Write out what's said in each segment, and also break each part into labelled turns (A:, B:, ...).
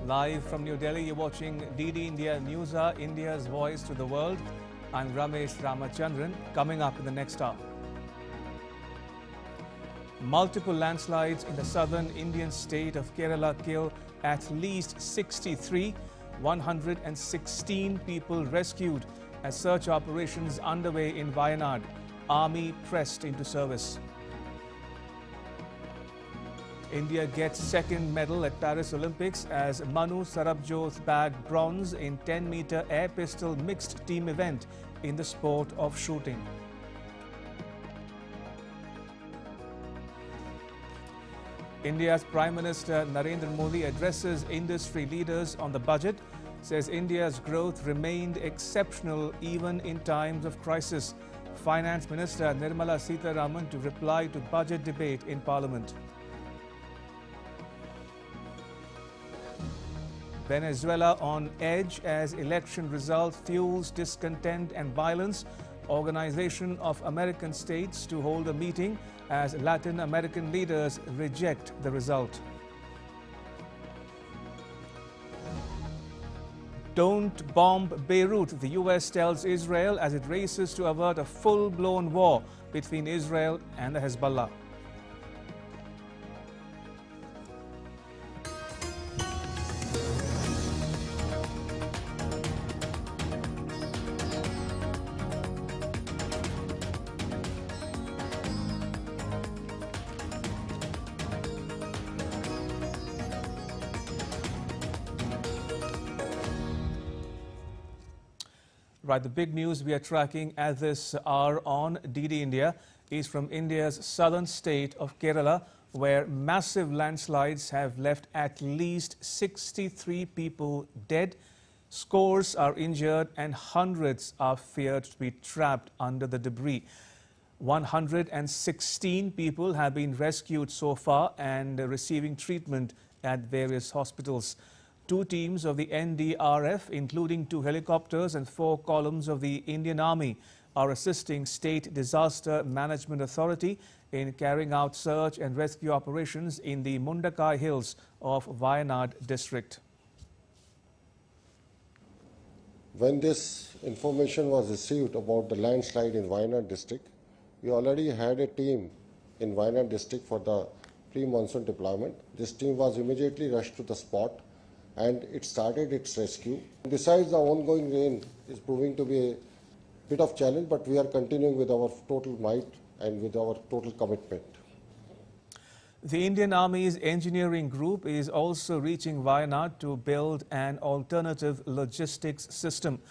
A: Live from New Delhi, you're watching DD India News, India's voice to the world. I'm Ramesh Ramachandran. Coming up in the next hour. Multiple landslides in the southern Indian state of Kerala kill at least 63, 116 people rescued as search operations underway in Wayanad. Army pressed into service. India gets second medal at Paris Olympics as Manu Sarabjot bagged bronze in 10-meter air pistol mixed team event in the sport of shooting. India's Prime Minister Narendra Modi addresses industry leaders on the budget, says India's growth remained exceptional even in times of crisis. Finance Minister Nirmala Sitharaman to reply to budget debate in Parliament. Venezuela on edge as election result fuels discontent and violence. Organization of American states to hold a meeting as Latin American leaders reject the result. Don't bomb Beirut, the US tells Israel as it races to avert a full-blown war between Israel and the Hezbollah. Right, the big news we are tracking at this hour on DD India is from India's southern state of Kerala, where massive landslides have left at least 63 people dead, scores are injured and hundreds are feared to be trapped under the debris. 116 people have been rescued so far and receiving treatment at various hospitals. 2 teams of the NDRF, including 2 helicopters and 4 columns of the Indian Army, are assisting State Disaster Management Authority in carrying out search and rescue operations in the Mundakai Hills of Wayanad district.
B: When this information was received about the landslide in Wayanad district, we already had a team in Wayanad district for the pre-monsoon deployment. This team was immediately rushed to the spot and it started its rescue. Besides, the ongoing rain is proving to be a bit of challenge, but we are continuing with our total might and with our total commitment.
A: The Indian Army's engineering group is also reaching Wayanad to build an alternative logistics system.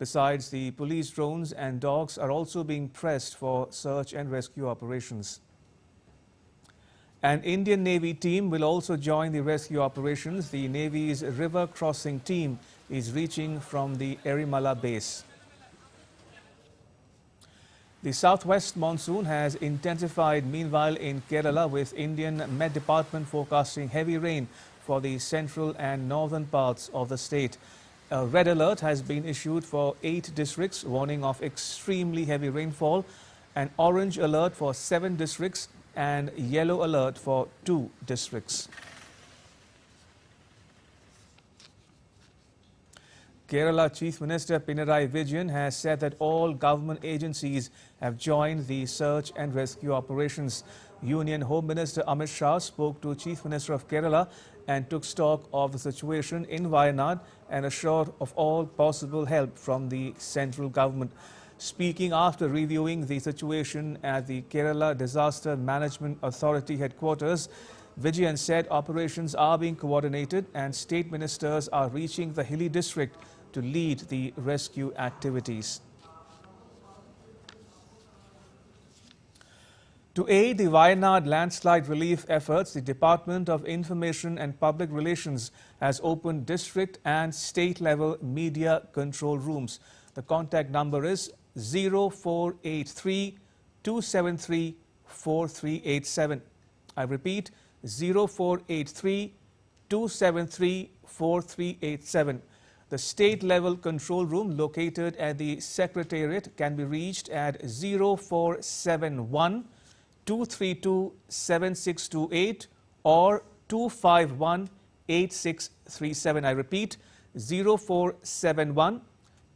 A: Besides, the police drones and dogs are also being pressed for search and rescue operations. An Indian Navy team will also join the rescue operations. The Navy's river crossing team is reaching from the Erimala base. The southwest monsoon has intensified meanwhile in Kerala, with Indian Met Department forecasting heavy rain for the central and northern parts of the state. A red alert has been issued for 8 districts, warning of extremely heavy rainfall. An orange alert for 7 districts and yellow alert for 2 districts. Kerala Chief Minister Pinarayi Vijayan has said that all government agencies have joined the search and rescue operations. Union Home Minister Amit Shah spoke to Chief Minister of Kerala and took stock of the situation in Wayanad and assured of all possible help from the central government. Speaking after reviewing the situation at the Kerala Disaster Management Authority headquarters, Vijayan said operations are being coordinated and state ministers are reaching the hilly district to lead the rescue activities. To aid the Wayanad landslide relief efforts, the Department of Information and Public Relations has opened district and state-level media control rooms. The contact number is 0483 273 4387. I repeat, 0483 273 4387. The state-level control room located at the Secretariat can be reached at 0471 232 7628 or 251 8637. I repeat, 0471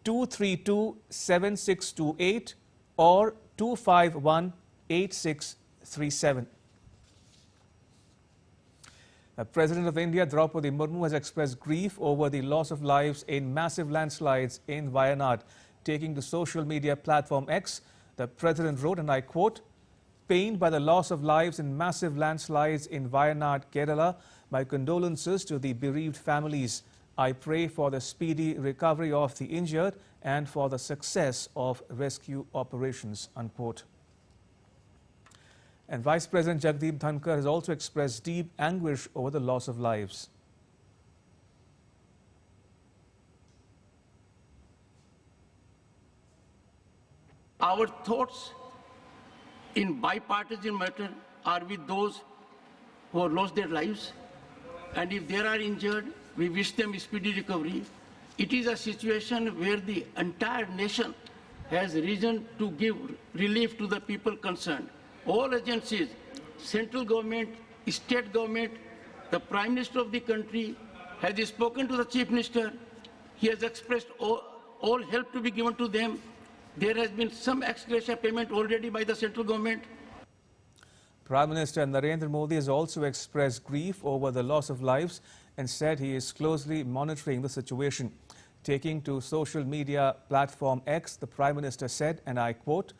A: 232 7628 or 251 8637. The President of India, Draupadi Murmu, has expressed grief over the loss of lives in massive landslides in Wayanad. Taking to social media platform X, the President wrote, and I quote, "Pained by the loss of lives in massive landslides in Wayanad, Kerala, my condolences to the bereaved families. I pray for the speedy recovery of the injured and for the success of rescue operations," unquote. And Vice President Jagdeep Dhankar has also expressed deep anguish over the loss of lives.
C: Our thoughts in bipartisan matter are with those who have lost their lives, and if they are injured, we wish them speedy recovery. It is a situation where the entire nation has reason to give relief to the people concerned. All agencies, central government, state government, the Prime Minister of the country has spoken to the Chief Minister. He has expressed all help to be given to them. There has been some ex gratia payment already by the central government.
A: Prime Minister Narendra Modi has also expressed grief over the loss of lives and said he is closely monitoring the situation. Taking to social media platform X, the Prime Minister said, and I quote,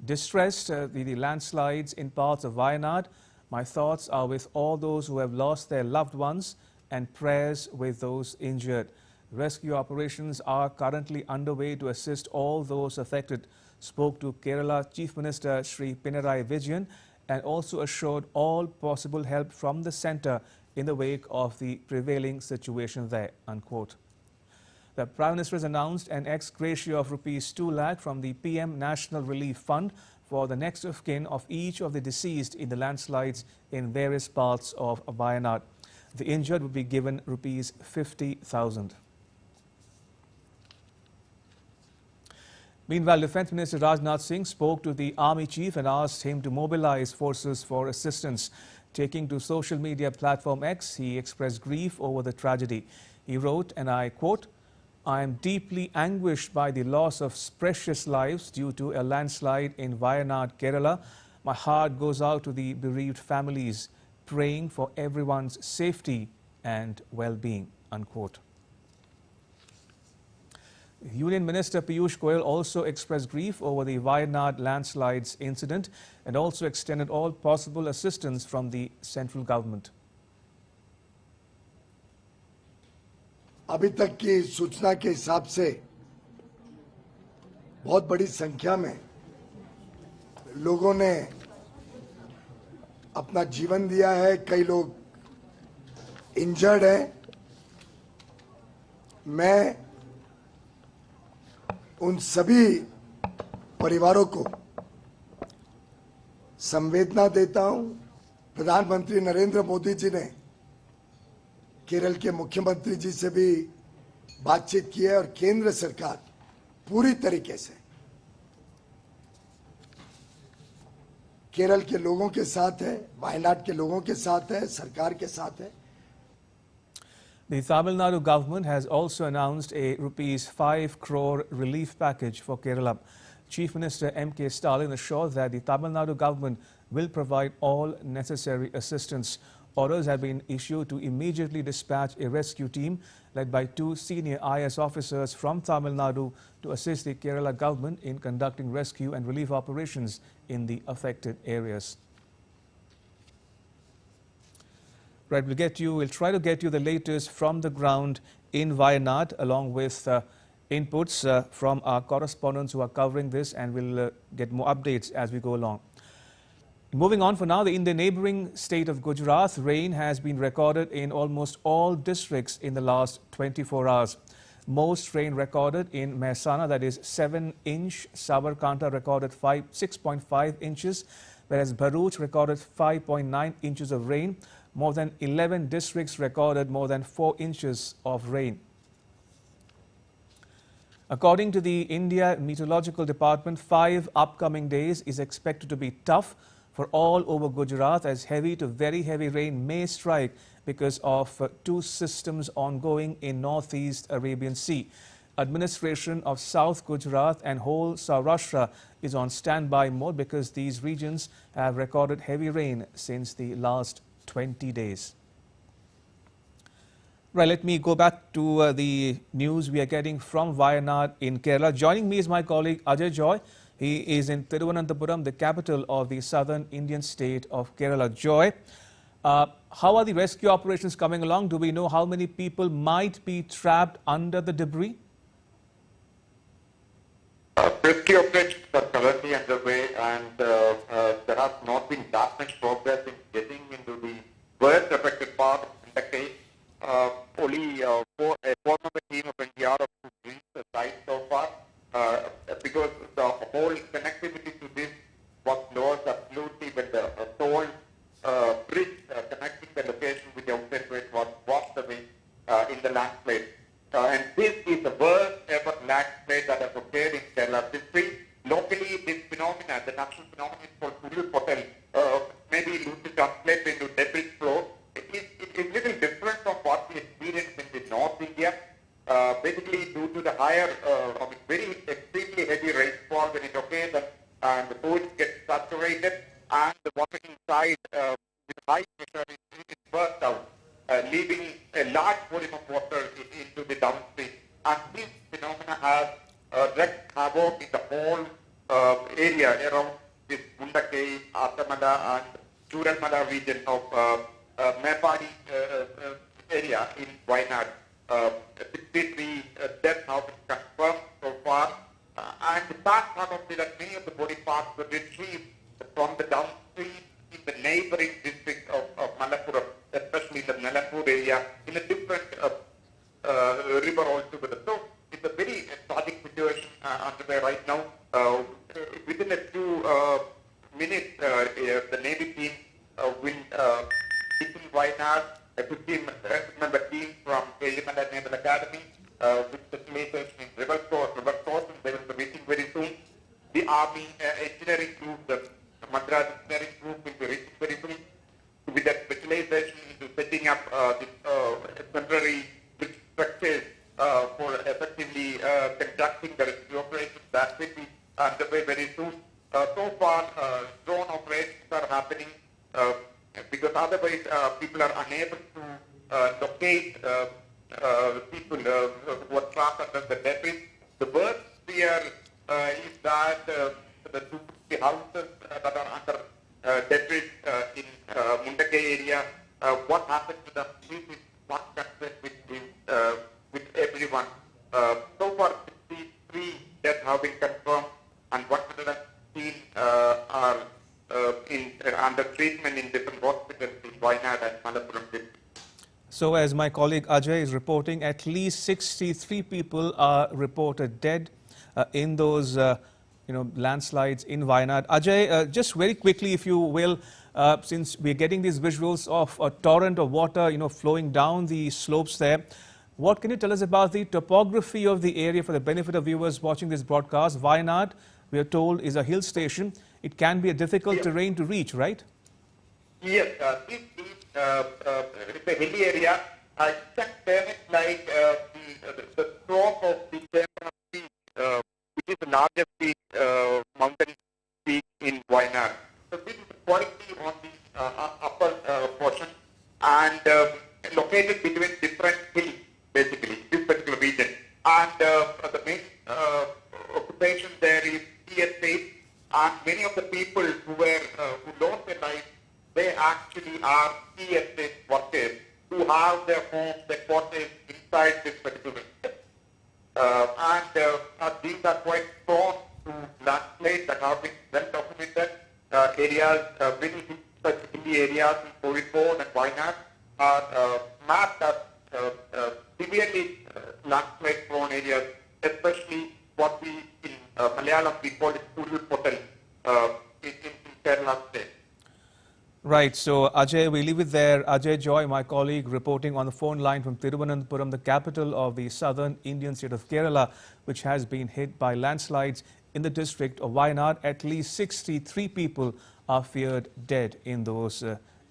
A: "Distressed the landslides in parts of Wayanad, my thoughts are with all those who have lost their loved ones and prayers with those injured. Rescue operations are currently underway to assist all those affected," spoke to Kerala Chief Minister Sri Pinarayi Vijayan, and also assured all possible help from the centre in the wake of the prevailing situation there, unquote. The Prime Minister has announced an ex gratia of ₹2 lakh from the PM National Relief Fund for the next of kin of each of the deceased in the landslides in various parts of Wayanad. The injured will be given ₹50,000. Meanwhile, Defence Minister Rajnath Singh spoke to the Army Chief and asked him to mobilize forces for assistance. Taking to social media platform X, he expressed grief over the tragedy. He wrote, and I quote, "I am deeply anguished by the loss of precious lives due to a landslide in Wayanad, Kerala. My heart goes out to the bereaved families, praying for everyone's safety and well-being," unquote. Union Minister Piyush Goyal also expressed grief over the Wayanad landslides incident and also extended all possible assistance from the central government.
D: अभी तक की सूचना के हिसाब से बहुत बड़ी संख्या में लोगों ने अपना जीवन दिया है, कई लोग इंजर्ड हैं। मैं उन सभी परिवारों को संवेदना देता हूं। प्रधानमंत्री नरेंद्र मोदी जी ने केरल के मुख्यमंत्री जी से भी बातचीत की है और केंद्र सरकार पूरी तरीके से केरल के लोगों के साथ है, वायनाड के लोगों के साथ है, सरकार के साथ है।
A: The Tamil Nadu government has also announced a ₹5 crore relief package for Kerala. Chief Minister M.K. Stalin assured that the Tamil Nadu government will provide all necessary assistance. Orders have been issued to immediately dispatch a rescue team led by 2 senior IS officers from Tamil Nadu to assist the Kerala government in conducting rescue and relief operations in the affected areas. Right, we'll try to get you the latest from the ground in Wayanad along with inputs from our correspondents who are covering this, and we'll get more updates as we go along. Moving on for now, in the neighboring state of Gujarat, rain has been recorded in almost all districts in the last 24 hours. Most rain recorded in Mehsana, that is 7-inch. Sabarkantha recorded 6.5 inches, whereas Bharuch recorded 5.9 inches of rain. More than 11 districts recorded more than 4 inches of rain. According to the India Meteorological Department, 5 upcoming days is expected to be tough for all over Gujarat, as heavy to very heavy rain may strike because of two systems ongoing in northeast Arabian Sea. Administration of South Gujarat and whole Saurashtra is on standby mode because these regions have recorded heavy rain since the last 20 days. Right, let me go back to the news we are getting from Wayanad in Kerala. Joining me is my colleague Ajay Joy. He is in Thiruvananthapuram, the capital of the southern Indian state of Kerala. Joy, how are the rescue operations coming along? Do we know how many people might be trapped under the debris?
E: Rescue operations are currently underway, and there has not been that much progress in getting into the worst affected part of the case. Only a four-member team of NDRF who reached the site so far, because the whole connectivity to this was lost absolutely when the toll bridge connecting the location with the outside bridge was washed away in the landslide. And this is the worst ever landslide that has occurred in Kerala history. Locally, this phenomenon, the natural phenomenon is called bulletins, maybe loosely translated into debris flow. It is little different from what we experienced in the North India, basically due to the higher, very extremely heavy rainfall when it occurs, and the fluids get saturated, and the water inside with high pressure is burst out, leaving a large volume of water into the downstream. And this phenomena has wreaked havoc in the whole area around this Mundakai, Athamala, and Churanmala region of Mepadi area in Wayanad. 63 deaths have been confirmed so far, and the sad part of it that many of the body parts were retrieved from the downstream in the neighboring district of Malappuram, especially in the Nalapur area, in a different river altogether. So it's a very tragic situation underway right now. Within a few minutes, the Navy team will in Wayanad, a 15-member team from Wayanad Naval Academy, with specialization in river course, and they will be reaching very soon. The Army engineering group, the Madras engineering group will be reaching very soon, with that specialization into setting up temporary structures for effectively conducting the rescue operations. That will be underway very soon. So far, drone operations are happening, because otherwise people are unable to locate people who are trapped under the debris. The worst fear is that the houses that are under debris in Mundakai area, what happens to them is one concern with everyone. So far, 63 deaths have been confirmed, and 116 are under treatment in different hospitals in Wayanad and Malappuram.
A: So as my colleague Ajay is reporting, at least 63 people are reported dead in those landslides in Wayanad. Ajay, just very quickly, if you will, since we're getting these visuals of a torrent of water flowing down the slopes there, what can you tell us about the topography of the area for the benefit of viewers watching this broadcast? Wayanad, we are told, is a hill station. It can be a difficult terrain to reach, right?
E: Yes, this is a hilly area. I can term it like the slope of the Kerala peak, which is the largest peak, mountain peak in Wayanad. So this is quality on the upper portion, and located between different hills, basically, this particular region. And the main occupation there is tea estate, and many of the people who lost their lives, they actually are tea estate workers who have their homes, their quarters inside this particular region. And these are quite prone to landslides that have been well documented. Areas, many such hilly areas in Kozhikode and Wayanad are mapped as severely landslide prone areas, especially what we in Malayalam we call it Urul in Kerala state.
A: Right. So, Ajay, we leave it there. Ajay Joy, my colleague, reporting on the phone line from Thiruvananthapuram, the capital of the southern Indian state of Kerala, which has been hit by landslides in the district of Wayanad. At least 63 people are feared dead in those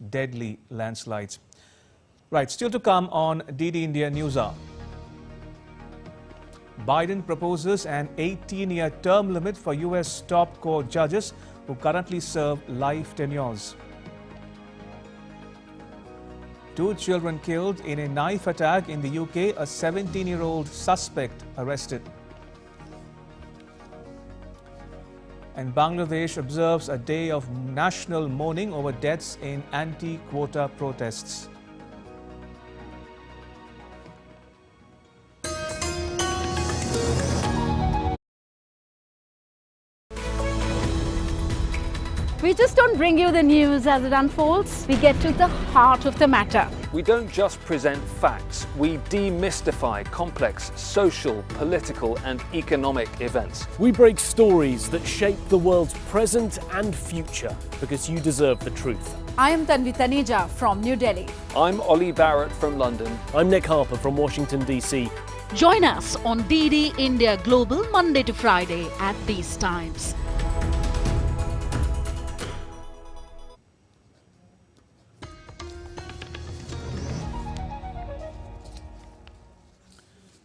A: deadly landslides. Right, still to come on DD India News Hour. Biden proposes an 18-year term limit for US top court judges who currently serve life tenures. 2 children killed in a knife attack in the UK, a 17-year-old suspect arrested. And Bangladesh observes a day of national mourning over deaths in anti-quota protests.
F: We just don't bring you the news as it unfolds. We get to the heart of the matter.
G: We don't just present facts, we demystify complex social, political and economic events.
H: We break stories that shape the world's present and future because you deserve the truth.
F: I am Tanvi Taneja from New Delhi.
G: I'm Ollie Barrett from London.
H: I'm Nick Harper from Washington, D.C.
I: Join us on DD India Global Monday to Friday at these times.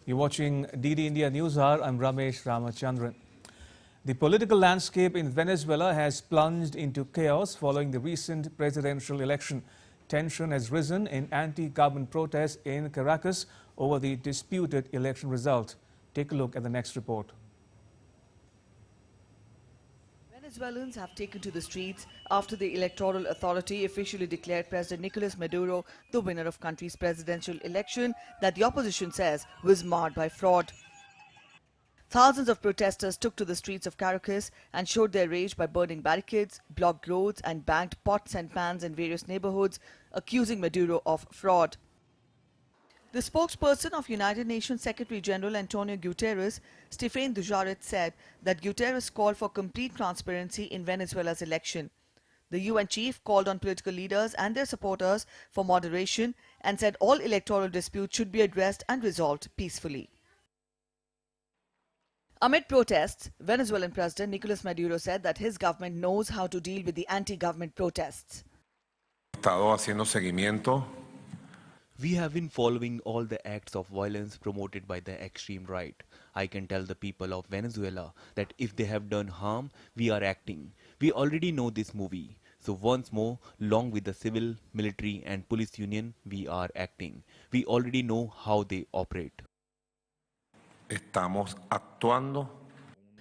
A: You're watching DD India News Hour. I'm Ramesh Ramachandran. The political landscape in Venezuela has plunged into chaos following the recent presidential election. Tension has risen in anti-government protests in Caracas over the disputed election result. Take a look at the next report.
J: Venezuelans have taken to the streets after the Electoral Authority officially declared President Nicolas Maduro the winner of country's presidential election that the opposition says was marred by fraud. Thousands of protesters took to the streets of Caracas and showed their rage by burning barricades, blocked roads and banged pots and pans in various neighborhoods, accusing Maduro of fraud. The spokesperson of United Nations Secretary General Antonio Guterres, Stéphane Dujarric, said that Guterres called for complete transparency in Venezuela's election. The UN chief called on political leaders and their supporters for moderation and said all electoral disputes should be addressed and resolved peacefully. Amid protests, Venezuelan President Nicolas Maduro said that his government knows how to deal with the anti-government protests.
K: We have been following all the acts of violence promoted by the extreme right. I can tell the people of Venezuela that if they have done harm, we are acting. We already know this movie. So once more, along with the civil, military and police union, we are acting. We already know how they operate.
L: Estamos actuando.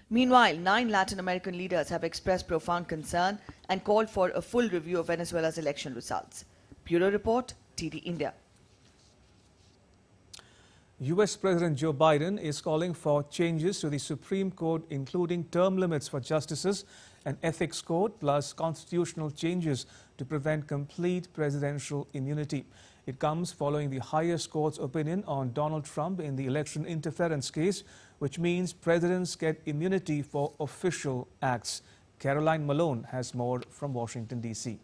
J: Meanwhile, 9 Latin American leaders have expressed profound concern and called for a full review of Venezuela's election results. Bureau Report, TD India.
A: US President Joe Biden is calling for changes to the Supreme Court, including term limits for justices, an ethics code, plus constitutional changes to prevent complete presidential immunity. It comes following the highest court's opinion on Donald Trump in the election interference case, which means presidents get immunity for official acts. Caroline Malone has more from Washington, D.C.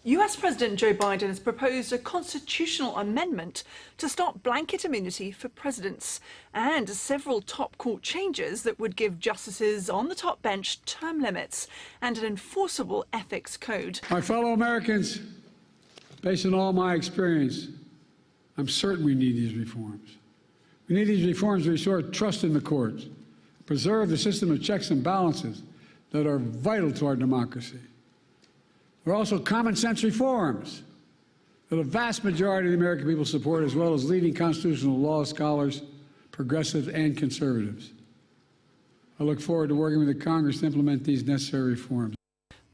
M: US President Joe Biden has proposed a constitutional amendment to stop blanket immunity for presidents and several top court changes that would give justices on the top bench term limits and an enforceable ethics code.
N: My fellow Americans, based on all my experience, I'm certain we need these reforms. We need these reforms to restore trust in the courts, preserve the system of checks and balances that are vital to our democracy. There are also common sense reforms that a vast majority of the American people support, as well as leading constitutional law scholars, progressives and conservatives. I look forward to working with the Congress to implement these necessary reforms.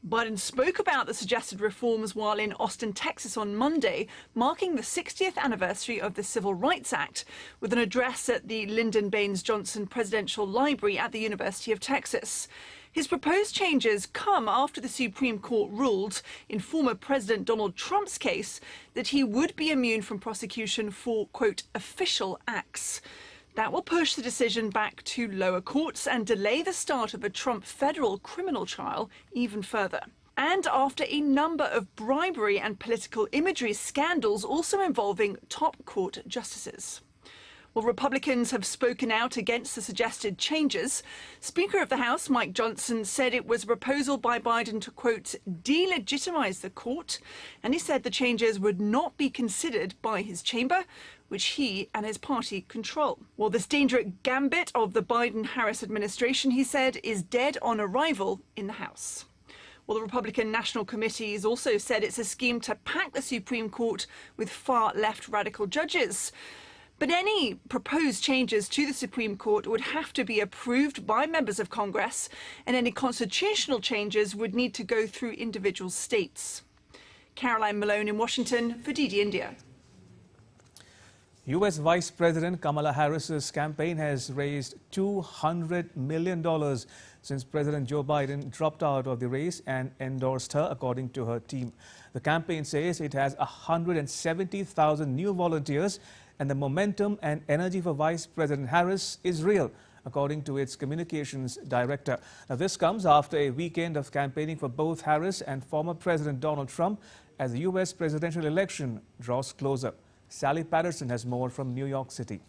M: Biden spoke about the suggested reforms while in Austin, Texas on Monday, marking the 60th anniversary of the Civil Rights Act, with an address at the Lyndon Baines Johnson Presidential Library at the University of Texas. His proposed changes come after the Supreme Court ruled in former President Donald Trump's case that he would be immune from prosecution for, quote, official acts. That will push the decision back to lower courts and delay the start of a Trump federal criminal trial even further. And after a number of bribery and political imagery scandals also involving top court justices. Well, Republicans have spoken out against the suggested changes. Speaker of the House, Mike Johnson, said it was a proposal by Biden to, quote, delegitimize the court. And he said the changes would not be considered by his chamber, which he and his party control. Well, this dangerous gambit of the Biden-Harris administration, he said, is dead on arrival in the House. Well, the Republican National Committee has also said it's a scheme to pack the Supreme Court with far-left radical judges. But any proposed changes to the Supreme Court would have to be approved by members of Congress, and any constitutional changes would need to go through individual states. Caroline Malone in Washington for DD India.
A: U.S. Vice President Kamala Harris's campaign has raised $200 million since President Joe Biden dropped out of the race and endorsed her, according to her team. The campaign says it has 170,000 new volunteers, and the momentum and energy for Vice President Harris is real, according to its communications director. Now, this comes after a weekend of campaigning for both Harris and former President Donald Trump as the U.S. presidential election draws closer. Sally Patterson has more from New York City.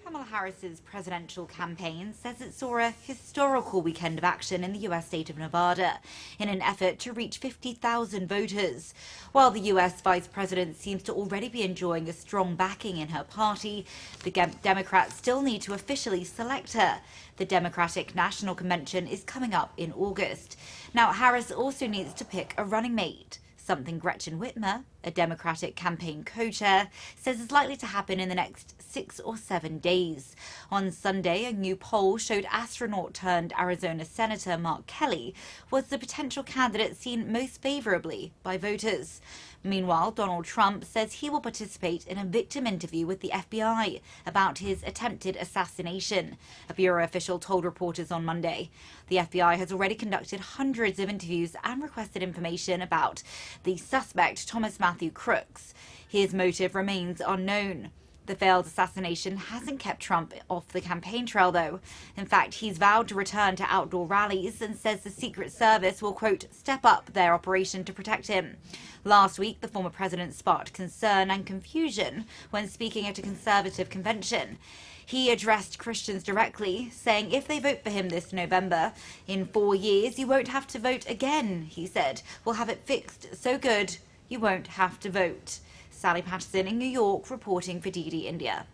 L: Kamala Harris's presidential campaign says it saw a historical weekend of action in the U.S. state of Nevada in an effort to reach 50,000 voters. While the U.S. vice president seems to already be enjoying a strong backing in her party, the Democrats still need to officially select her. The Democratic National Convention is coming up in August. Now, Harris also needs to pick a running mate, something Gretchen Whitmer, a Democratic campaign co-chair, says is likely to happen in the next 6 or 7 days. On Sunday, a new poll showed astronaut-turned-Arizona Senator Mark Kelly was the potential candidate seen most favorably by voters. Meanwhile, Donald Trump says he will participate in a victim interview with the FBI about his attempted assassination, a bureau official told reporters on Monday. The FBI has already conducted hundreds of interviews and requested information about the suspect, Thomas Matthew Crooks. His motive remains unknown. The failed assassination hasn't kept Trump off the campaign trail, though. In fact, he's vowed to return to outdoor rallies and says the Secret Service will, quote, step up their operation to protect him. Last week, the former president sparked concern and confusion when speaking at a conservative convention. He addressed Christians directly, saying if they vote for him this November, in 4 years, you won't have to vote again, he said. We'll have it fixed so good, you won't have to vote. Sally Patterson in New York, reporting for DD India.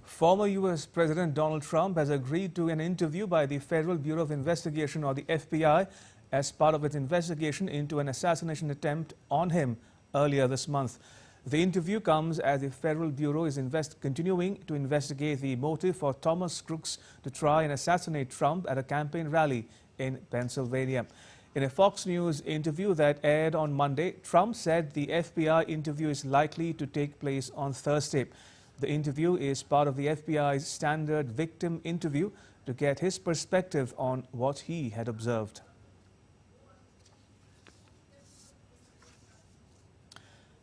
A: Former U.S. President Donald Trump has agreed to an interview by the Federal Bureau of Investigation, or the FBI, as part of its investigation into an assassination attempt on him earlier this month. The interview comes as the Federal Bureau is continuing to investigate the motive for Thomas Crooks to try and assassinate Trump at a campaign rally in Pennsylvania. In a Fox News interview that aired on Monday, Trump said the FBI interview is likely to take place on Thursday. The interview is part of the FBI's standard victim interview to get his perspective on what he had observed.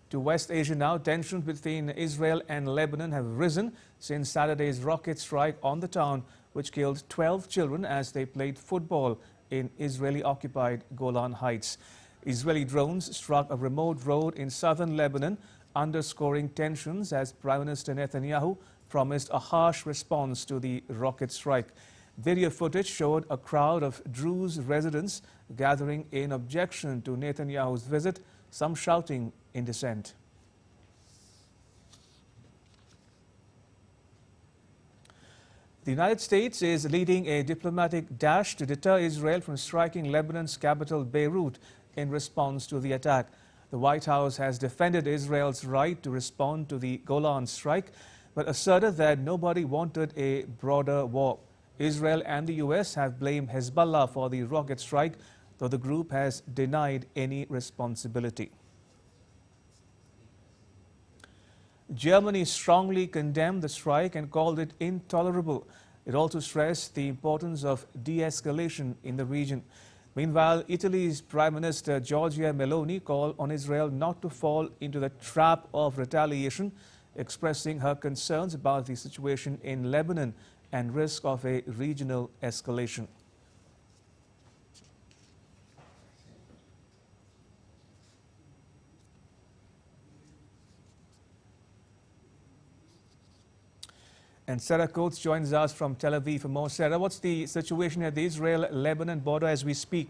A: To West Asia now, tensions between Israel and Lebanon have risen since Saturday's rocket strike on the town, which killed 12 children as they played football in Israeli-occupied Golan Heights. Israeli drones struck a remote road in southern Lebanon, underscoring tensions as Prime Minister Netanyahu promised a harsh response to the rocket strike. Video footage showed a crowd of Druze residents gathering in objection to Netanyahu's visit, some shouting in dissent. The United States is leading a diplomatic dash to deter Israel from striking Lebanon's capital, Beirut, in response to the attack. The White House has defended Israel's right to respond to the Golan strike, but asserted that nobody wanted a broader war. Israel and the U.S. have blamed Hezbollah for the rocket strike, though the group has denied any responsibility. Germany strongly condemned the strike and called it intolerable. It also stressed the importance of de-escalation in the region. Meanwhile, Italy's Prime Minister Giorgia Meloni called on Israel not to fall into the trap of retaliation, expressing her concerns about the situation in Lebanon and risk of a regional escalation. And Sarah Coates joins us from Tel Aviv for more. Sarah, what's the situation at the Israel-Lebanon border as we speak?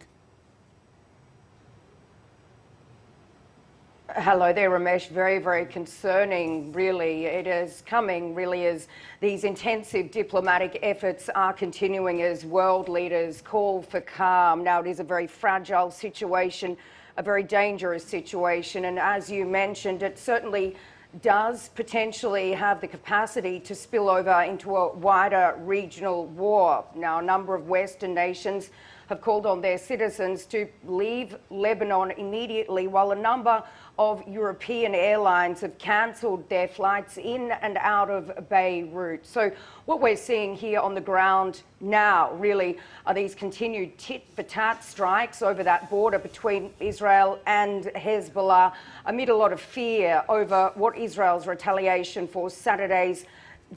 O: Hello there, Ramesh. Very, very concerning, really. It is coming, really, as these intensive diplomatic efforts are continuing as world leaders call for calm. Now, it is a very fragile situation, a very dangerous situation. And as you mentioned, it certainly does potentially have the capacity to spill over into a wider regional war. Now, a number of Western nations have called on their citizens to leave Lebanon immediately, while a number of European airlines have cancelled their flights in and out of Beirut. So what we're seeing here on the ground now really are these continued tit-for-tat strikes over that border between Israel and Hezbollah, amid a lot of fear over what Israel's retaliation for Saturday's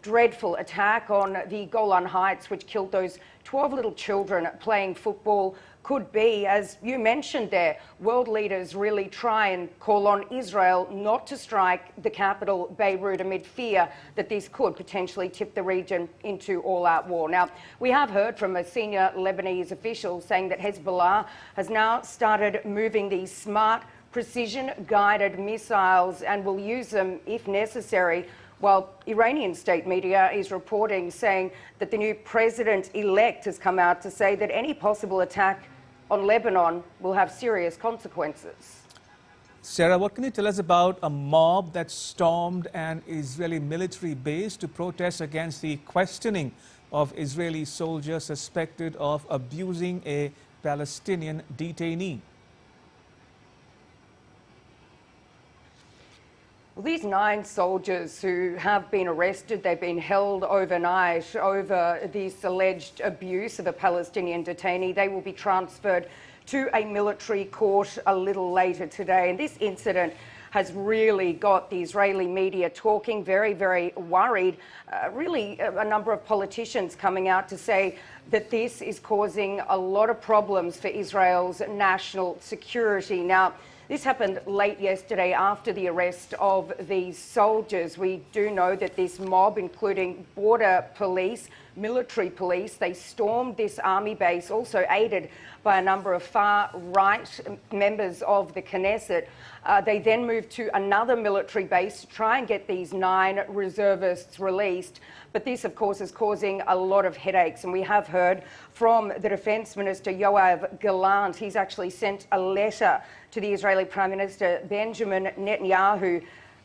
O: dreadful attack on the Golan Heights, which killed those 12 little children playing football, could be. As you mentioned there, world leaders really try and call on Israel not to strike the capital, Beirut, amid fear that this could potentially tip the region into all-out war. Now, we have heard from a senior Lebanese official saying that Hezbollah has now started moving these smart, precision-guided missiles and will use them if necessary, while Iranian state media is reporting saying that the new president-elect has come out to say that any possible attack on Lebanon will have serious consequences.
A: Sarah, what can you tell us about a mob that stormed an Israeli military base to protest against the questioning of Israeli soldiers suspected of abusing a Palestinian detainee?
O: Well, these 9 soldiers who have been arrested, they've been held overnight over this alleged abuse of a Palestinian detainee. They will be transferred to a military court a little later today. And this incident has really got the Israeli media talking, very, very worried. Really, a number of politicians coming out to say that this is causing a lot of problems for Israel's national security. Now, this happened late yesterday after the arrest of these soldiers. We do know that this mob, including border police, military police, they stormed this army base, also aided by a number of far-right members of the Knesset. They then moved to another military base to try and get these 9 reservists released. But this, of course, is causing a lot of headaches. And we have heard from the Defence Minister, Yoav Gallant. He's actually sent a letter to the Israeli Prime Minister, Benjamin Netanyahu,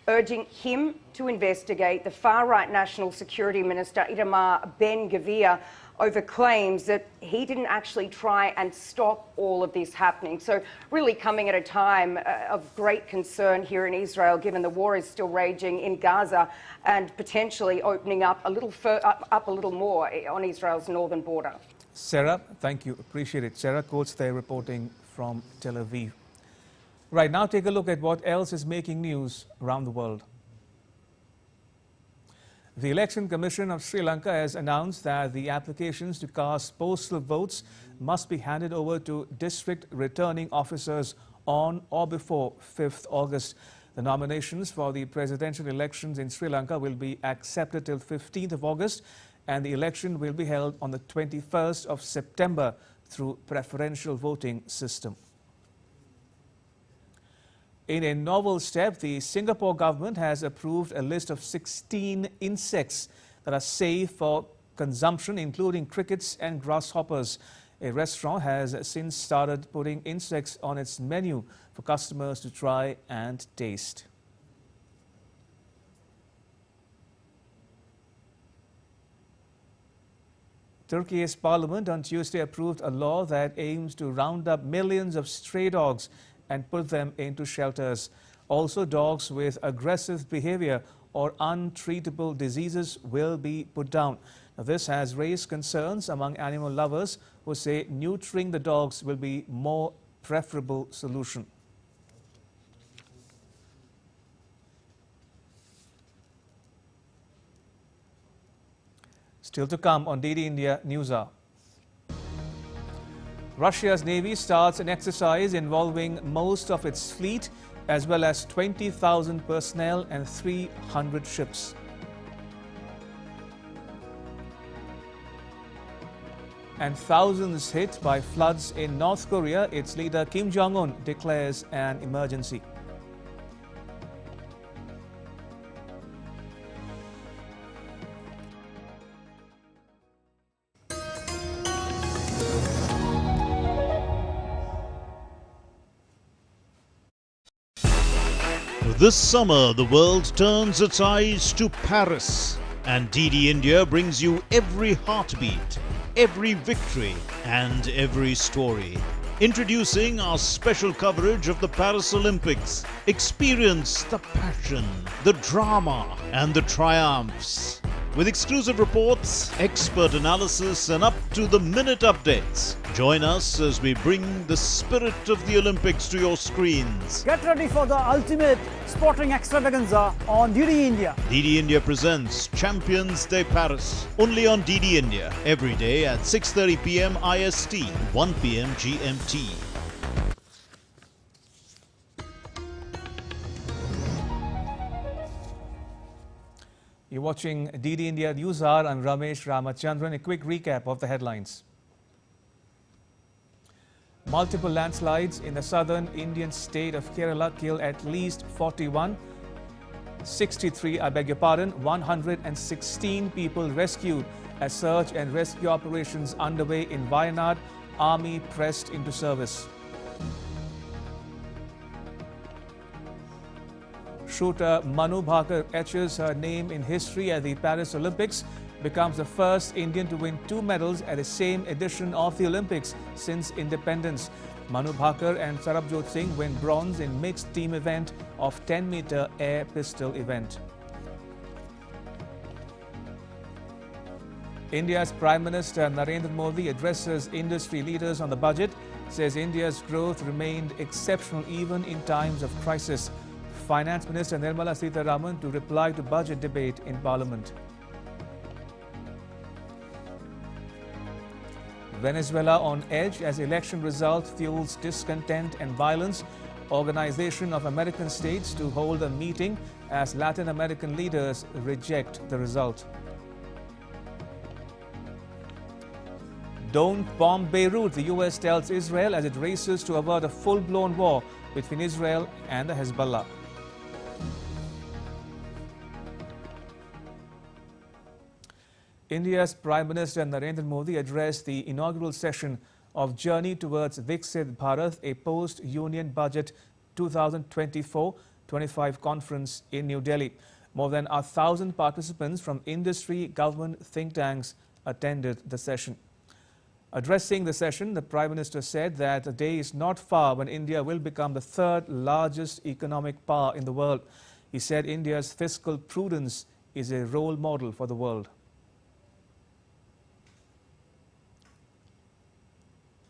O: urging him to investigate the far-right National Security Minister, Itamar Ben-Gvir, over claims that he didn't actually try and stop all of this happening. So really coming at a time of great concern here in Israel, given the war is still raging in Gaza and potentially opening up a little more on Israel's northern border.
A: Sarah, thank you. Appreciate it. Sarah Coates there reporting from Tel Aviv. Right, now take a look at what else is making news around the world. The Election Commission of Sri Lanka has announced that the applications to cast postal votes must be handed over to district returning officers on or before 5th August. The nominations for the presidential elections in Sri Lanka will be accepted till 15th of August, and the election will be held on the 21st of September through preferential voting system. In a novel step, the Singapore government has approved a list of 16 insects that are safe for consumption, including crickets and grasshoppers. A restaurant has since started putting insects on its menu for customers to try and taste. Turkey's parliament on Tuesday approved a law that aims to round up millions of stray dogs and put them into shelters. Also, dogs with aggressive behavior or untreatable diseases will be put down. Now, this has raised concerns among animal lovers who say neutering the dogs will be a more preferable solution. Still to come on DD India News Hour. Russia's Navy starts an exercise involving most of its fleet as well as 20,000 personnel and 300 ships. And thousands hit by floods in North Korea. Its leader Kim Jong-un declares an emergency.
P: This summer, the world turns its eyes to Paris, and DD India brings you every heartbeat, every victory, and every story. Introducing our special coverage of the Paris Olympics. Experience the passion, the drama, and the triumphs. With exclusive reports, expert analysis, and up-to-the-minute updates. Join us as we bring the spirit of the Olympics to your screens.
Q: Get ready for the ultimate sporting extravaganza on DD India.
P: DD India presents Champions Day Paris. Only on DD India. Every day at 6:30 p.m. IST, 1 p.m. GMT.
A: You're watching DD India News Hour. I'm Ramesh Ramachandran. A quick recap of the headlines. Multiple landslides in the southern Indian state of Kerala kill at least 116 people rescued as search and rescue operations underway in Wayanad. Army pressed into service. Shooter Manu Bhaker etches her name in history at the Paris Olympics, becomes the first Indian to win 2 medals at the same edition of the Olympics since independence. Manu Bhaker and Sarabjot Singh win bronze in mixed team event of 10-meter air pistol event. India's Prime Minister Narendra Modi addresses industry leaders on the budget, says India's growth remained exceptional even in times of crisis. Finance Minister Nirmala Sitharaman to reply to budget debate in Parliament. Venezuela on edge as election result fuels discontent and violence. Organization of American states to hold a meeting as Latin American leaders reject the result. Don't bomb Beirut, the US tells Israel as it races to avert a full-blown war between Israel and the Hezbollah. India's Prime Minister Narendra Modi addressed the inaugural session of Journey Towards Viksit Bharat, a post-Union Budget 2024-25 conference in New Delhi. More than 1,000 participants from industry, government, think tanks attended the session. Addressing the session, the Prime Minister said that the day is not far when India will become the 3rd largest economic power in the world. He said India's fiscal prudence is a role model for the world.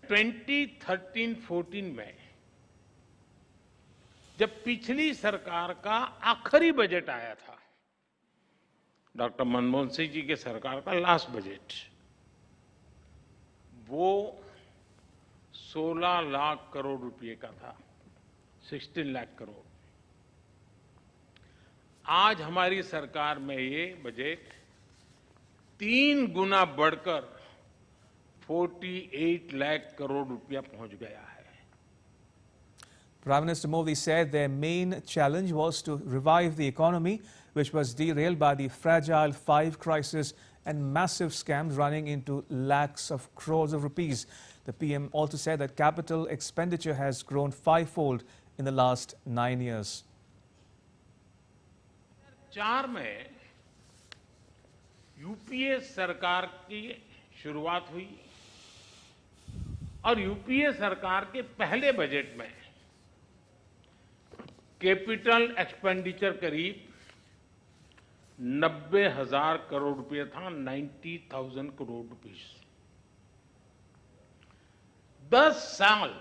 R: 2013-14 में जब पिछली सरकार का आखिरी budget आया था, doctor Manmohan Singh ji के सरकार का लास्ट बजट, वो 16 लाख करोड़ रुपए का था, 16 लाख करोड़। आज हमारी सरकार में ये बजट 3 गुना बढ़कर 48 lakh crore रुपया पहुंच गया है।
A: Prime Minister Modi said their main challenge was to revive the economy, which was derailed by the fragile 5 crisis and massive scams running into lakhs of crores of rupees. The PM also said that capital expenditure has grown 5-fold in the last 9 years.
R: 2004 में UPA सरकार की शुरुआत हुई और UPA सरकार के पहले budget में कैपिटल एक्सपेंडिचर करीब 90,000 करोड़ रुपए था, 90,000 करोड़ रुपीस। 10 साल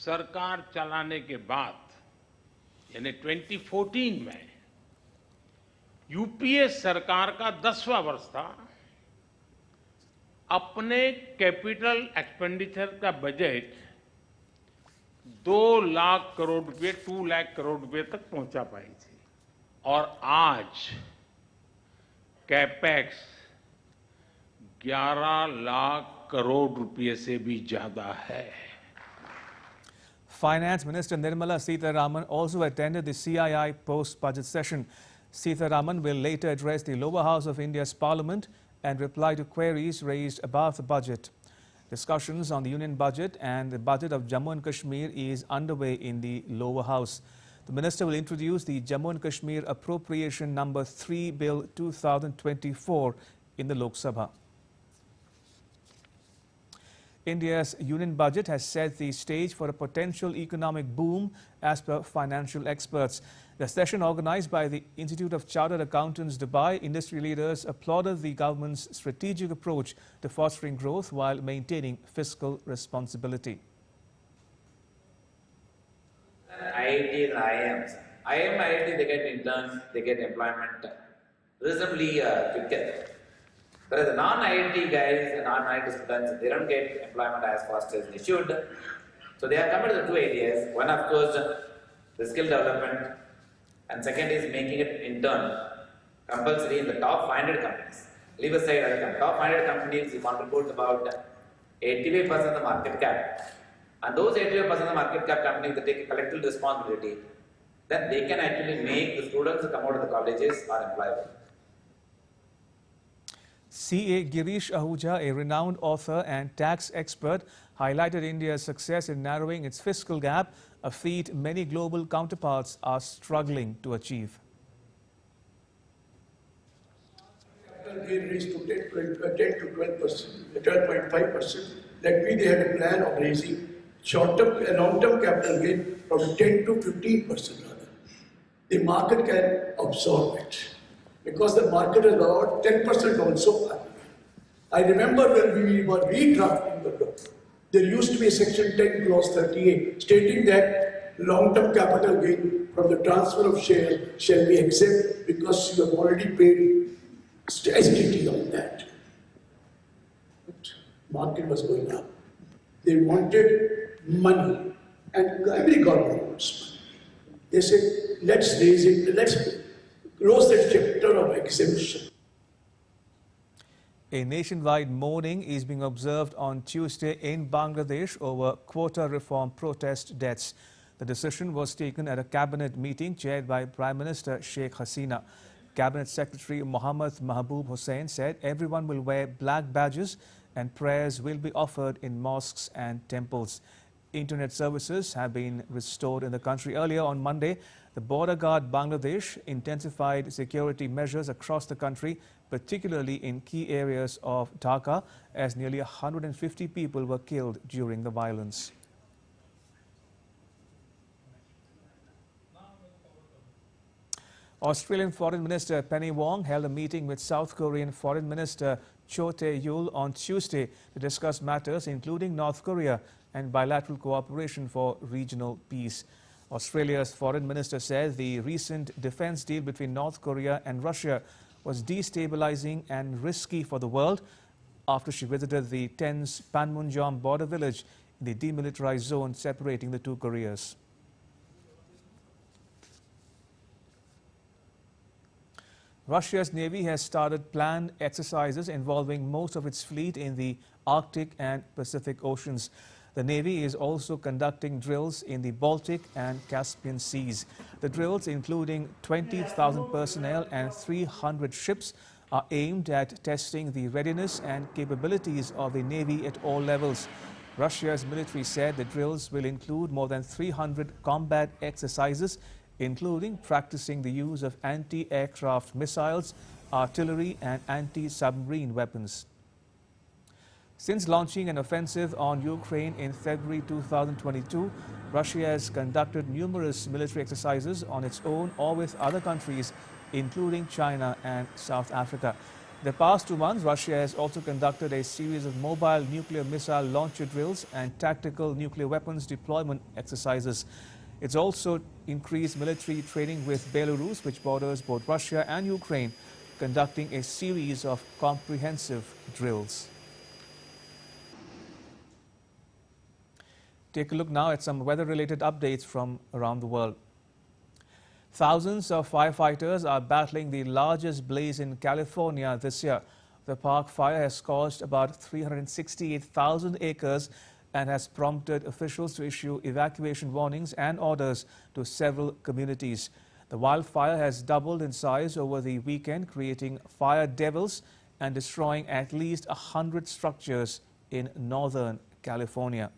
R: सरकार चलाने के बाद यानी 2014 में यूपीए सरकार का 10वां वर्ष था। अपने कैपिटल एक्सपेंडिचर का बजट 2 लाख करोड़ रुपए 2 लाख करोड़ रुपए तक पहुंचा पाई थी और आज कैपेक्स 11 लाख करोड़ रुपए से भी ज्यादा है।
A: Finance Minister Nirmala Sitharaman also attended the CII post-budget session. Sitharaman will later address the lower house of India's parliament and reply to queries raised about the budget. Discussions on the union budget and the budget of Jammu and Kashmir is underway in the lower house. The minister will introduce the Jammu and Kashmir Appropriation Number 3 Bill 2024 in the Lok Sabha. India's union budget has set the stage for a potential economic boom as per financial experts. The session organized by the Institute of Chartered Accountants Dubai, industry leaders applauded the government's strategic approach to fostering growth while maintaining fiscal responsibility.
S: IITs and IIMs. IIT, they get interns, they get employment reasonably quicker. Whereas the non-IIT guys and non-IIT students, they don't get employment as fast as they should. So they are coming to the two areas. One, of course, the skill development, and second is making it intern compulsory in the top 500 companies. Leave aside other companies. Top 500 companies, you contribute about 85% of the market cap. And those 85% of the market cap companies that take a collective responsibility, then they can actually make the students who come out of the colleges are employable.
A: C.A. Girish Ahuja, a renowned author and tax expert, highlighted India's success in narrowing its fiscal gap, a feat many global counterparts are struggling to achieve.
T: Capital gain raised to 10 to 12%, 12.5%. That means they had a plan of raising short-term and long-term capital gain from 10 to 15% rather. The market can absorb it, because the market is about 10% also. I remember when we were redrafting the law, there used to be a section 10 clause 38 stating that long-term capital gain from the transfer of shares shall be exempt because you have already paid STT on that. But market was going up. They wanted money, and every government wants money. They said, let's raise it, let's close the chapter of exemption.
A: A nationwide mourning is being observed on Tuesday in Bangladesh over quota reform protest deaths. The decision was taken at a cabinet meeting chaired by Prime Minister Sheikh Hasina. Cabinet Secretary Mohammad Mahbub Hussain said everyone will wear black badges and prayers will be offered in mosques and temples. Internet services have been restored in the country. Earlier on Monday, the border guard Bangladesh intensified security measures across the country, particularly in key areas of Dhaka, as nearly 150 people were killed during the violence. Australian Foreign Minister Penny Wong held a meeting with South Korean Foreign Minister Cho Tae-yul on Tuesday to discuss matters including North Korea and bilateral cooperation for regional peace. Australia's foreign minister said the recent defense deal between North Korea and Russia was destabilizing and risky for the world after she visited the tense Panmunjom border village in the demilitarized zone separating the two Koreas. Russia's Navy has started planned exercises involving most of its fleet in the Arctic and Pacific Oceans. The Navy is also conducting drills in the Baltic and Caspian Seas. The drills, including 20,000 personnel and 300 ships, are aimed at testing the readiness and capabilities of the Navy at all levels. Russia's military said the drills will include more than 300 combat exercises, including practicing the use of anti-aircraft missiles, artillery and anti-submarine weapons. Since launching an offensive on Ukraine in February 2022, Russia has conducted numerous military exercises on its own or with other countries, including China and South Africa. In the past 2 months, Russia has also conducted a series of mobile nuclear missile launcher drills and tactical nuclear weapons deployment exercises. It's also increased military training with Belarus, which borders both Russia and Ukraine, conducting a series of comprehensive drills. Take a look now at some weather-related updates from around the world. Thousands of firefighters are battling the largest blaze in California this year. The park fire has scorched about 368,000 acres and has prompted officials to issue evacuation warnings and orders to several communities. The wildfire has doubled in size over the weekend, creating fire devils and destroying at least 100 structures in northern California.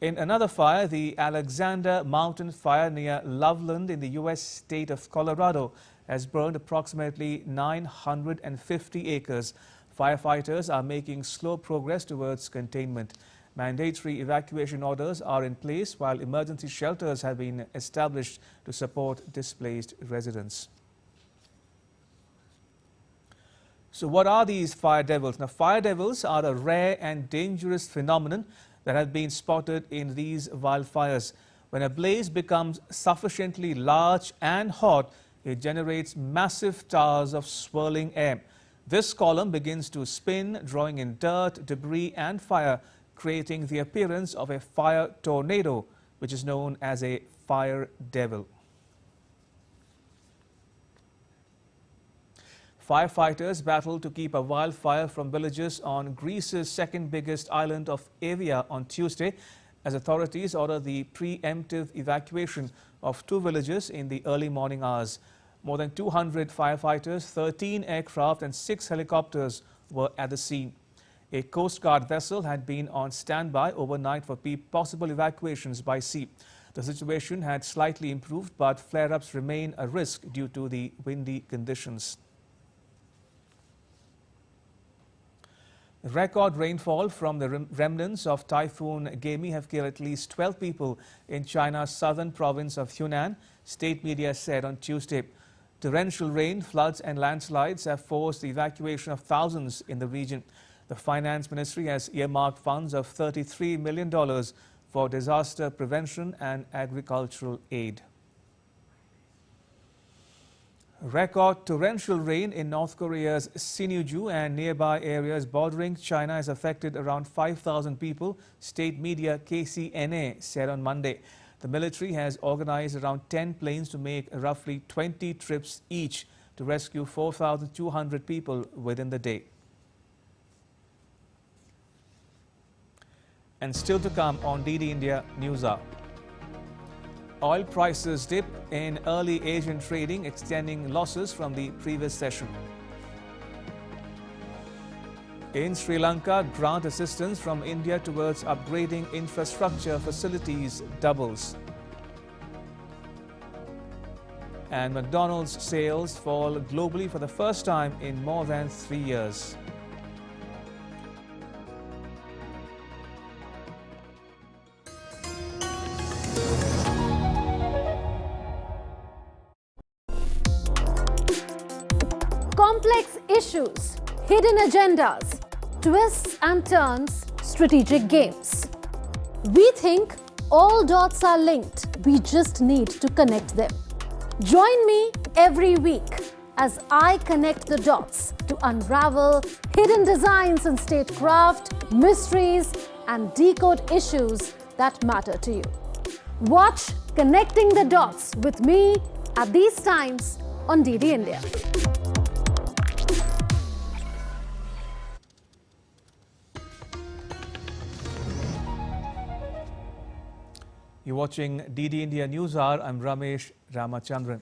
A: In another fire, the Alexander Mountain fire near Loveland in the U.S. state of Colorado has burned approximately 950 acres. Firefighters are making slow progress towards containment. Mandatory evacuation orders are in place while emergency shelters have been established to support displaced residents. So what are these fire devils? Now, fire devils are a rare and dangerous phenomenon that have been spotted in these wildfires. When a blaze becomes sufficiently large and hot, it generates massive towers of swirling air. This column begins to spin, drawing in dirt, debris and fire, creating the appearance of a fire tornado, which is known as a fire devil. Firefighters battled to keep a wildfire from villages on Greece's second biggest island of Evia on Tuesday, as authorities ordered the preemptive evacuation of 2 villages in the early morning hours. More than 200 firefighters, 13 aircraft and 6 helicopters were at the scene. A Coast Guard vessel had been on standby overnight for possible evacuations by sea. The situation had slightly improved, but flare-ups remain a risk due to the windy conditions. Record rainfall from the remnants of Typhoon Gemi have killed at least 12 people in China's southern province of Hunan, state media said on Tuesday. Torrential rain, floods and landslides have forced the evacuation of thousands in the region. The finance ministry has earmarked funds of $33 million for disaster prevention and agricultural aid. Record torrential rain in North Korea's Sinuiju and nearby areas bordering China has affected around 5,000 people, state media KCNA said on Monday. The military has organized around 10 planes to make roughly 20 trips each to rescue 4,200 people within the day. And still to come on DD India News Hour. Oil prices dip in early Asian trading, extending losses from the previous session. In Sri Lanka, grant assistance from India towards upgrading infrastructure facilities doubles. And McDonald's sales fall globally for the first time in more than 3 years.
F: Complex issues, hidden agendas, twists and turns, strategic games. We think all dots are linked. We just need to connect them. Join me every week as I connect the dots to unravel hidden designs in statecraft, mysteries, and decode issues that matter to you. Watch Connecting the Dots with me at these times on DD India.
A: You're watching DD India News Hour. I'm Ramesh Ramachandran.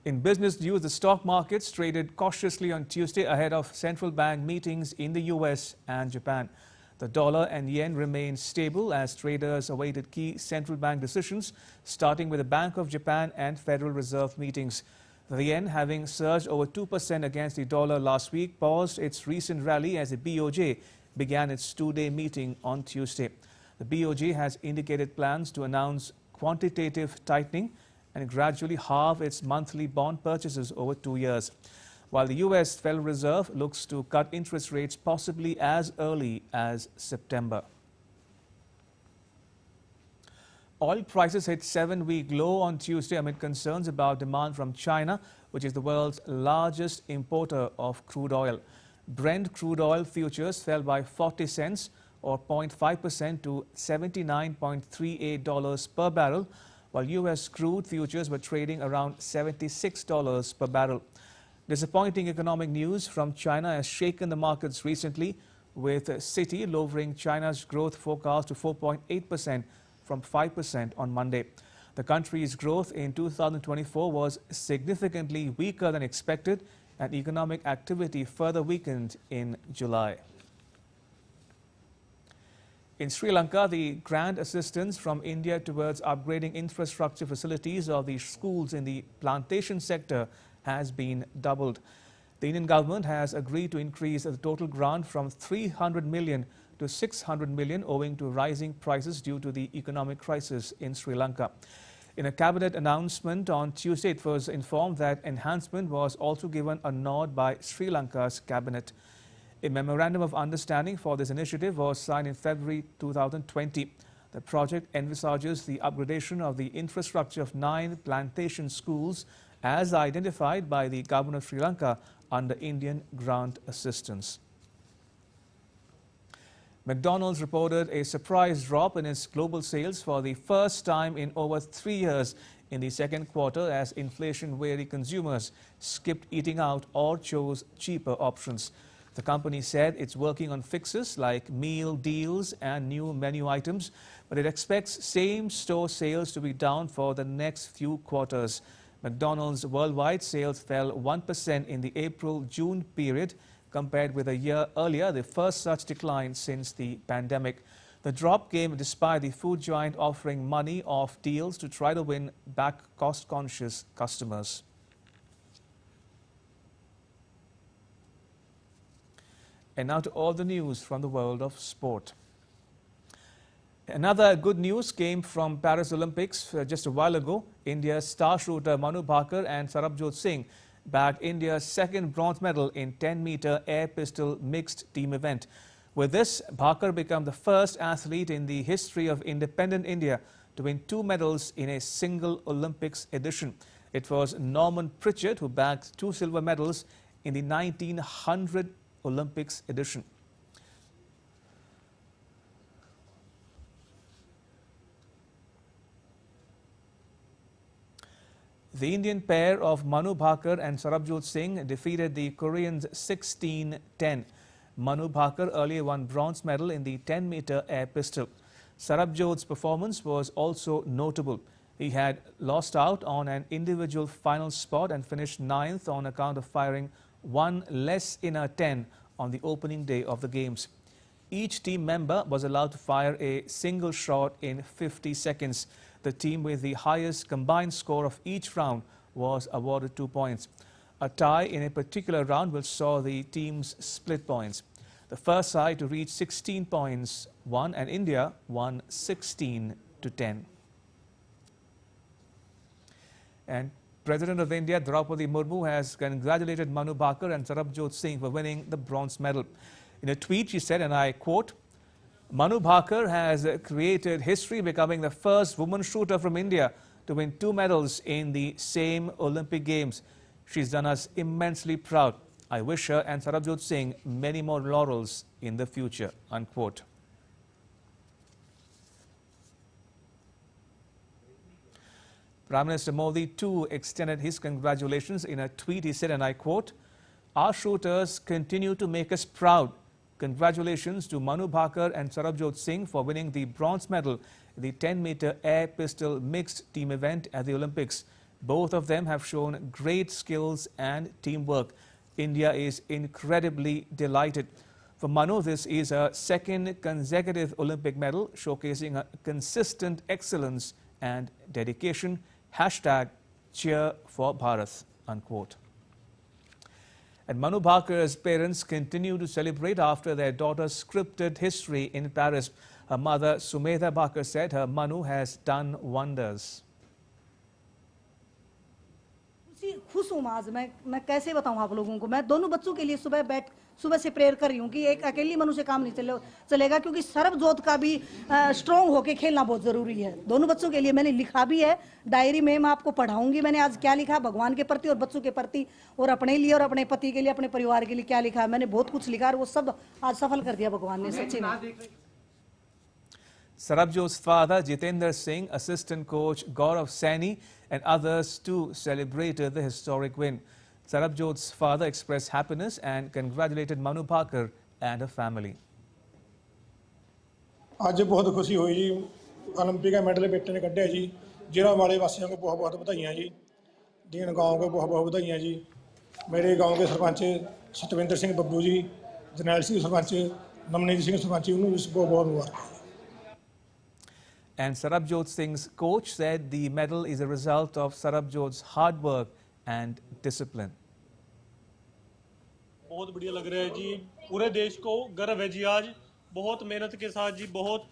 A: In business news, the stock markets traded cautiously on Tuesday ahead of central bank meetings in the US and Japan. The dollar and yen remained stable as traders awaited key central bank decisions, starting with the Bank of Japan and Federal Reserve meetings. The yen, having surged over 2% against the dollar last week, paused its recent rally as the BOJ began its 2-day meeting on Tuesday. The BOJ has indicated plans to announce quantitative tightening and gradually halve its monthly bond purchases over 2 years, while the US Federal Reserve looks to cut interest rates possibly as early as September. Oil prices hit 7-week low on Tuesday amid concerns about demand from China, which is the world's largest importer of crude oil. Brent crude oil futures fell by 40 cents or 0.5% to $79.38 per barrel, while U.S. crude futures were trading around $76 per barrel. Disappointing economic news from China has shaken the markets recently, with Citi lowering China's growth forecast to 4.8% from 5% on Monday. The country's growth in 2024 was significantly weaker than expected, and economic activity further weakened in July. In Sri Lanka, the grant assistance from India towards upgrading infrastructure facilities of the schools in the plantation sector has been doubled. The Indian government has agreed to increase the total grant from 300 million to 600 million owing to rising prices due to the economic crisis in Sri Lanka. In a cabinet announcement on Tuesday, it was informed that enhancement was also given a nod by Sri Lanka's cabinet. A memorandum of understanding for this initiative was signed in February 2020. The project envisages the upgradation of the infrastructure of 9 plantation schools as identified by the government of Sri Lanka under Indian grant assistance. McDonald's reported a surprise drop in its global sales for the first time in over 3 years in the second quarter as inflation-weary consumers skipped eating out or chose cheaper options. The company said it's working on fixes like meal deals and new menu items, but it expects same-store sales to be down for the next few quarters. McDonald's worldwide sales fell 1% in the April-June period, compared with a year earlier, the first such decline since the pandemic. The drop came despite the food giant offering money off deals to try to win back cost-conscious customers. And now to all the news from the world of sport. Another good news came from Paris Olympics just a while ago. India's star shooter Manu Bhaker and Sarabjot Singh bagged India's second bronze medal in 10-meter air pistol mixed team event. With this, Bhaker became the first athlete in the history of independent India to win 2 medals in a single Olympics edition. It was Norman Pritchard who bagged 2 silver medals in the 1900 Olympics edition. The Indian pair of Manu Bhaker and Sarabjot Singh defeated the Koreans 16-10. Manu Bhaker earlier won bronze medal in the 10-meter air pistol. Sarabjot's performance was also notable. He had lost out on an individual final spot and finished 9th on account of firing 1 less in a 10 on the opening day of the games. Each team member was allowed to fire a single shot in 50 seconds. The team with the highest combined score of each round was awarded 2 points. A tie in a particular round will saw the teams split points. The first side to reach 16 points won, and India won 16-10. And President of India Draupadi Murmu has congratulated Manu Bhaker and Sarabjot Singh for winning the bronze medal. In a tweet, she said, and I quote, "Manu Bhaker has created history, becoming the first woman shooter from India to win 2 medals in the same Olympic Games. She's done us immensely proud. I wish her and Sarabjot Singh many more laurels in the future," unquote. Prime Minister Modi too extended his congratulations. In a tweet, he said, and I quote, "Our shooters continue to make us proud. Congratulations to Manu Bhaker and Sarabjot Singh for winning the bronze medal in the 10-meter air pistol mixed team event at the Olympics. Both of them have shown great skills and teamwork. India is incredibly delighted." For Manu, this is her second consecutive Olympic medal, showcasing her consistent excellence and dedication. #Cheer for Bharat, unquote. And Manu Bhaker's parents continue to celebrate after their daughter's scripted history in Paris. Her mother, Sumedha Bhaker, said her Manu has done wonders.
U: खुश हूँ आज मैं कैसे बताऊँ आप लोगों को। मैं दोनों बच्चों के लिए सुबह से प्रेयर कर रही हूँ कि एक अकेली मनु से काम नहीं चलेगा, क्योंकि सरबजोत का भी स्ट्रॉन्ग होके खेलना बहुत जरूरी है। दोनों बच्चों के लिए मैंने लिखा भी है डायरी में, मैं आपको पढ़ाऊंगी मैंने आज क्या लिखा भगवान के प्रति और बच्चों के प्रति और अपने लिए और अपने पति के लिए अपने परिवार के लिए क्या लिखा है। मैंने बहुत कुछ लिखा और वो सब आज सफल कर दिया भगवान ने, सच्ची में।
A: Sarabjot's father, Jitendra Singh, assistant coach Gaurav Saini and others too celebrated the historic win. Sarabjot's father expressed happiness and congratulated Manu Bhaker and her family.
B: आज बहुत खुशी हुई जी ओलंपिक का मेडल बेटे ने कढ़िया जी जिला वाले वासियों को बहुत बहुत बधाइयाँ जी दीन गांव को बहुत बहुत बधाइयाँ जी मेरे गांव के सरपंच सतविंदर सिंह बब्बू जी जरनैल सिंह सरपंच नमनीत सिंह सरपंच उन्होंने बहुत बहुत मुबारक.
A: And Sarabjot Singh's coach said the medal is a result of Sarabjot's hard work and discipline.
V: बहुत बढ़िया लग रहा है जी पूरे देश को गर्व है जी आज बहुत मेहनत के साथ जी बहुत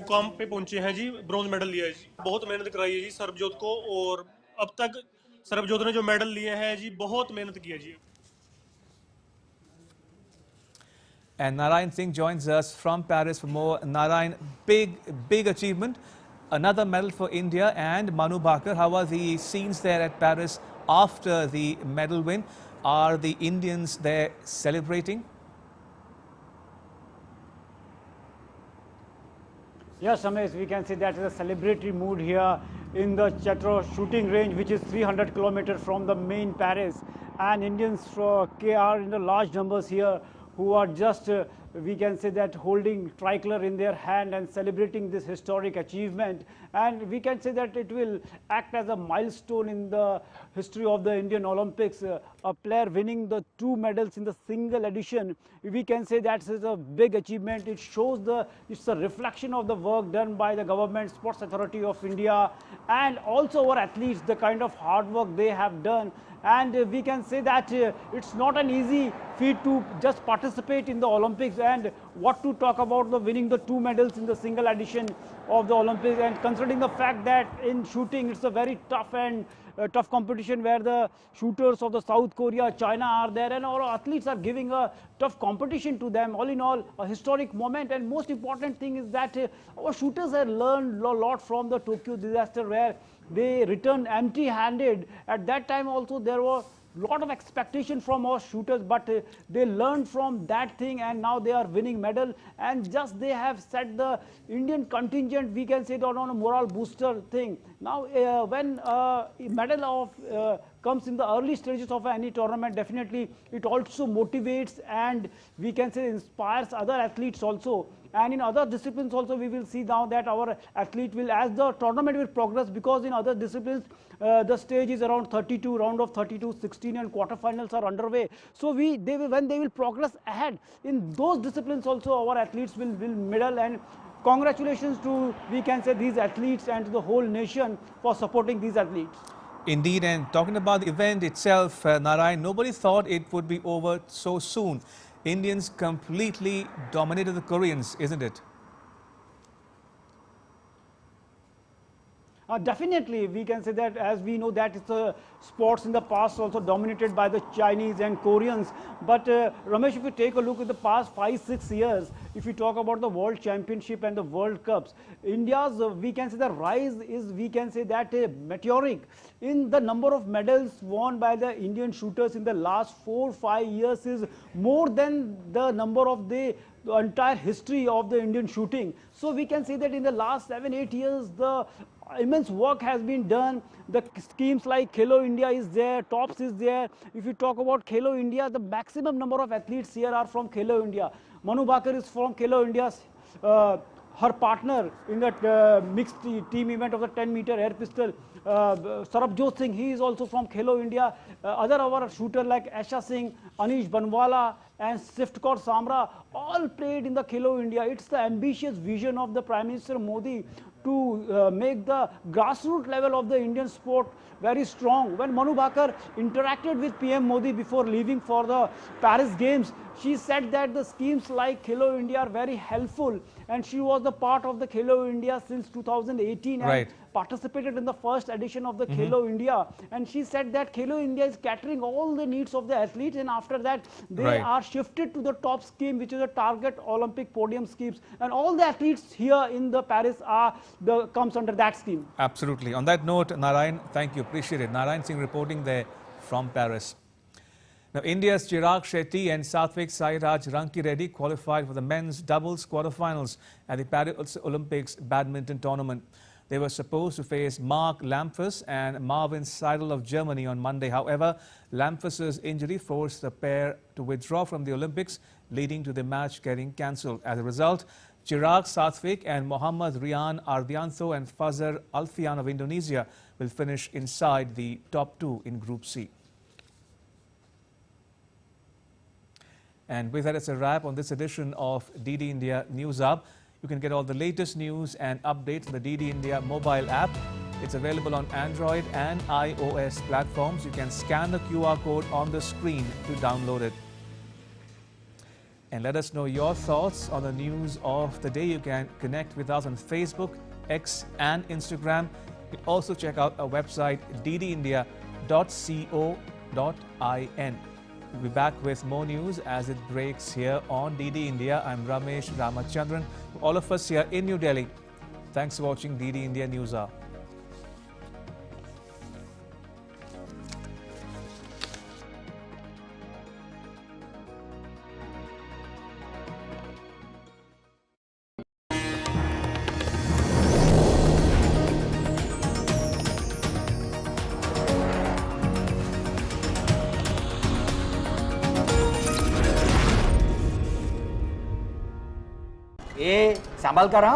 V: मुकाम पे पहुंचे हैं जी ब्रॉन्ज मेडल लिया है जी बहुत मेहनत कराई है जी सरबजोत को और अब तक सरबजोत ने जो मेडल लिए हैं जी बहुत मेहनत की है जी.
A: And Narayan Singh joins us from Paris for more. Narayan, big achievement. Another medal for India and Manu Bhaker. How are the scenes there at Paris after the medal win? Are the Indians there celebrating?
Q: Yes, Ramesh, we can say that is a celebratory mood here in the Chatro shooting range, which is 300 kilometers from the main Paris. And Indians are in the large numbers here who are just, we can say that, holding tricolor in their hand and celebrating this historic achievement. And we can say that it will act as a milestone in the history of the Indian Olympics. A player winning the 2 medals in the single edition, we can say that is a big achievement. It shows it's a reflection of the work done by the government, Sports Authority of India, and also our athletes, the kind of hard work they have done. And we can say that it's not an easy feat to just participate in the Olympics, and what to talk about the winning the 2 medals in the single edition of the Olympics. And considering the fact that in shooting it's a very tough competition where the shooters of the South Korea, China are there, and our athletes are giving a tough competition to them. All in all, a historic moment. And most important thing is that our shooters have learned a lot from the Tokyo disaster, where they returned empty-handed. At that time also there was a lot of expectation from our shooters, but they learned from that thing, and now they are winning medal. And just they have set the Indian contingent, we can say that, on a morale booster thing. Now when medal comes in the early stages of any tournament, definitely it also motivates and we can say inspires other athletes also. And in other disciplines also we will see now that our athlete will, as the tournament will progress, because in other disciplines the stage is around 32, round of 32, 16 and quarterfinals are underway. So when they will progress ahead in those disciplines also, our athletes will medal. And congratulations to, we can say, these athletes and to the whole nation for supporting these athletes.
A: Indeed, and talking about the event itself, Narayan, nobody thought it would be over so soon. Indians completely dominated the Koreans, isn't it?
Q: Definitely, we can say that, as we know that it's sports in the past also dominated by the Chinese and Koreans. But Ramesh, if you take a look at the past 5-6 years, if you talk about the World Championship and the World Cups, India's, we can say the rise is, we can say that, meteoric in the number of medals won by the Indian shooters in the last 4-5 years is more than the number of the entire history of the Indian shooting. So we can say that in the last 7-8 years, the immense work has been done. The schemes like Khelo India is there, TOPS is there. If you talk about Khelo India, the maximum number of athletes here are from Khelo India. Manu Bhaker is from Khelo India. Her partner in that mixed team event of the 10-meter air pistol, Sarabjot Singh, he is also from Khelo India. Other our shooter like Asha Singh, Anish Banwala and Siftkaur Samra all played in the Khelo India. It's the ambitious vision of the Prime Minister Modi to make the grassroots level of the Indian sport very strong. When Manu Bhaker interacted with PM Modi before leaving for the Paris Games, she said that the schemes like Khelo India are very helpful, and she was the part of the Khelo India since 2018 and participated in the first edition of the Khelo India. And she said that Khelo India is catering all the needs of the athletes, and after that they are shifted to the top scheme, which is a target Olympic podium schemes, and all the athletes here in the Paris comes under that scheme.
A: Absolutely. On that note, Narayan, thank you, appreciate it. Narayan Singh reporting there from Paris. Now, India's Chirag Shetty and Satvik Sairaj Rankireddy qualified for the men's doubles quarterfinals at the Paris Olympics badminton tournament. They were supposed to face Mark Lamphus and Marvin Seidel of Germany on Monday. However, Lamphus's injury forced the pair to withdraw from the Olympics, leading to the match getting cancelled. As a result, Chirag Satvik and Mohammad Rian Ardianto and Fazar Alfian of Indonesia will finish inside the top two in Group C. And with that, it's a wrap on this edition of DD India News Hub. You can get all the latest news and updates on the DD India mobile app. It's available on Android and iOS platforms. You can scan the QR code on the screen to download it. And let us know your thoughts on the news of the day. You can connect with us on Facebook, X and Instagram. You can also check out our website ddindia.co.in. We'll be back with more news as it breaks here on DD India. I'm Ramesh Ramachandran. All of us here in New Delhi, thanks for watching DD India News Hour.
C: ए संभाल कर हाँ